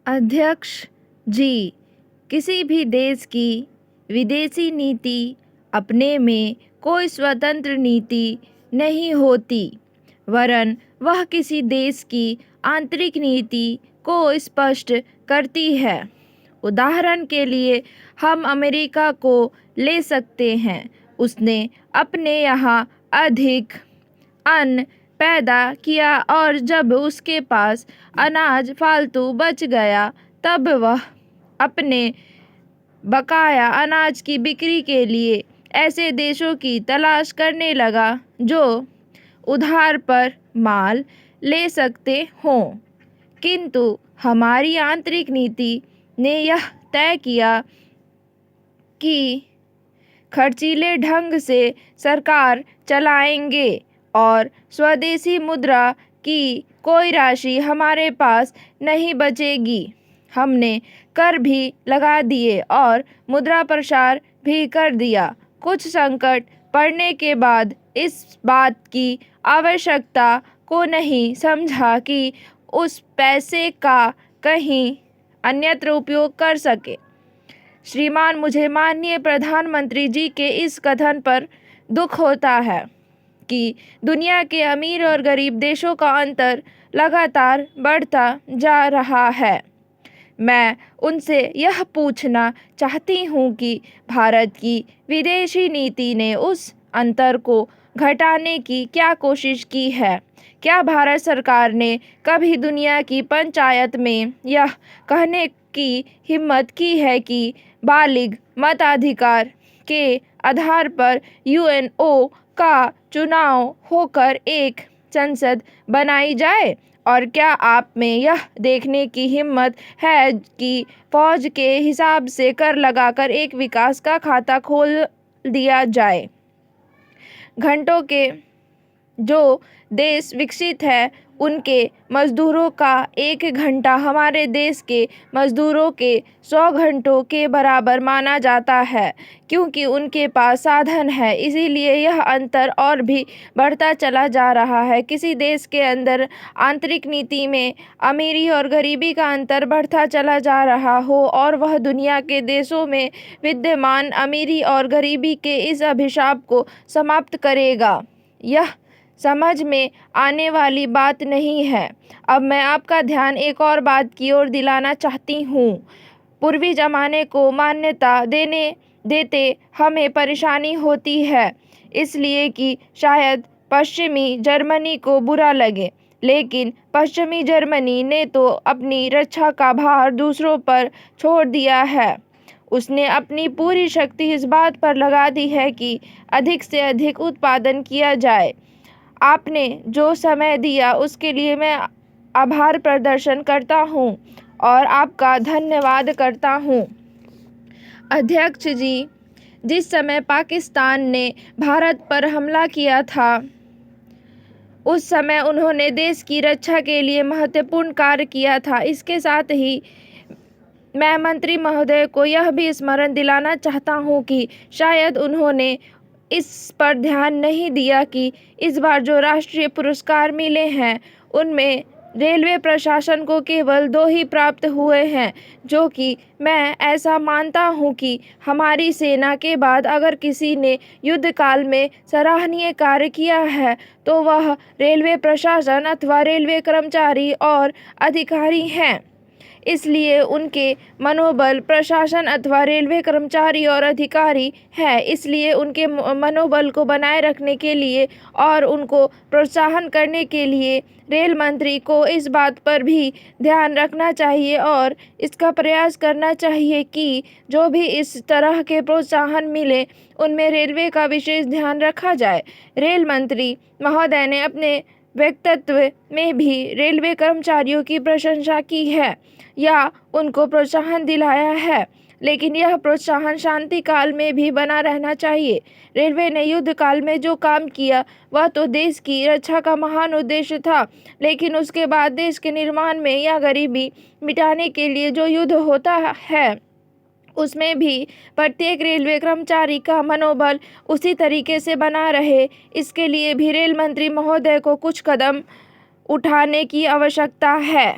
अध्यक्ष जी, किसी भी देश की विदेशी नीति अपने में कोई स्वतंत्र नीति नहीं होती, वरन वह किसी देश की आंतरिक नीति को स्पष्ट करती है। उदाहरण के लिए हम अमेरिका को ले सकते हैं। उसने अपने यहाँ अधिक अन्न पैदा किया और जब उसके पास अनाज फालतू बच गया तब वह अपने बकाया अनाज की बिक्री के लिए ऐसे देशों की तलाश करने लगा जो उधार पर माल ले सकते हों। किंतु हमारी आंतरिक नीति ने यह तय किया कि खर्चीले ढंग से सरकार चलाएंगे और स्वदेशी मुद्रा की कोई राशि हमारे पास नहीं बचेगी। हमने कर भी लगा दिए और मुद्रा प्रसार भी कर दिया। कुछ संकट पड़ने के बाद इस बात की आवश्यकता को नहीं समझा कि उस पैसे का कहीं अन्यत्र उपयोग कर सके। श्रीमान, मुझे माननीय प्रधानमंत्री जी के इस कथन पर दुख होता है कि दुनिया के अमीर और गरीब देशों का अंतर लगातार बढ़ता जा रहा है। मैं उनसे यह पूछना चाहती हूँ कि भारत की विदेशी नीति ने उस अंतर को घटाने की क्या कोशिश की है? क्या भारत सरकार ने कभी दुनिया की पंचायत में यह कहने की हिम्मत की है कि बालिग मताधिकार के आधार पर यूएनओ का चुनाव होकर एक संसद बनाई जाए? और क्या आप में यह देखने की हिम्मत है कि फौज के हिसाब से कर लगाकर एक विकास का खाता खोल दिया जाए? घंटों के जो देश विकसित है उनके मजदूरों का 1 घंटा हमारे देश के मजदूरों के 100 घंटों के बराबर माना जाता है, क्योंकि उनके पास साधन है। इसीलिए यह अंतर और भी बढ़ता चला जा रहा है। किसी देश के अंदर आंतरिक नीति में अमीरी और गरीबी का अंतर बढ़ता चला जा रहा हो और वह दुनिया के देशों में विद्यमान अमीरी और गरीबी के इस अभिशाप को समाप्त करेगा, यह समझ में आने वाली बात नहीं है। अब मैं आपका ध्यान एक और बात की ओर दिलाना चाहती हूँ। पूर्वी ज़माने को मान्यता देते हमें परेशानी होती है, इसलिए कि शायद पश्चिमी जर्मनी को बुरा लगे, लेकिन पश्चिमी जर्मनी ने तो अपनी रक्षा का भार दूसरों पर छोड़ दिया है। उसने अपनी पूरी शक्ति इस बात पर लगा दी है कि अधिक से अधिक उत्पादन किया जाए। आपने जो समय दिया उसके लिए मैं आभार प्रदर्शन करता हूँ और आपका धन्यवाद करता हूँ। अध्यक्ष जी, जिस समय पाकिस्तान ने भारत पर हमला किया था उस समय उन्होंने देश की रक्षा के लिए महत्वपूर्ण कार्य किया था। इसके साथ ही मैं मंत्री महोदय को यह भी स्मरण दिलाना चाहता हूँ कि शायद उन्होंने इस पर ध्यान नहीं दिया कि इस बार जो राष्ट्रीय पुरस्कार मिले हैं उनमें रेलवे प्रशासन को केवल 2 ही प्राप्त हुए हैं, जो कि मैं ऐसा मानता हूं कि हमारी सेना के बाद अगर किसी ने युद्ध काल में सराहनीय कार्य किया है तो वह रेलवे प्रशासन अथवा रेलवे कर्मचारी और अधिकारी हैं। इसलिए उनके मनोबल प्रशासन अथवा रेलवे कर्मचारी और अधिकारी है। इसलिए उनके मनोबल को बनाए रखने के लिए और उनको प्रोत्साहन करने के लिए रेल मंत्री को इस बात पर भी ध्यान रखना चाहिए और इसका प्रयास करना चाहिए कि जो भी इस तरह के प्रोत्साहन मिले उनमें रेलवे का विशेष ध्यान रखा जाए। रेल मंत्री महोदय ने अपने वक्तव्य में भी रेलवे कर्मचारियों की प्रशंसा की है या उनको प्रोत्साहन दिलाया है, लेकिन यह प्रोत्साहन शांति काल में भी बना रहना चाहिए। रेलवे ने युद्ध काल में जो काम किया वह तो देश की रक्षा का महान उद्देश्य था, लेकिन उसके बाद देश के निर्माण में या गरीबी मिटाने के लिए जो युद्ध होता है उसमें भी प्रत्येक रेलवे कर्मचारी का मनोबल उसी तरीके से बना रहे, इसके लिए भी रेल मंत्री महोदय को कुछ कदम उठाने की आवश्यकता है।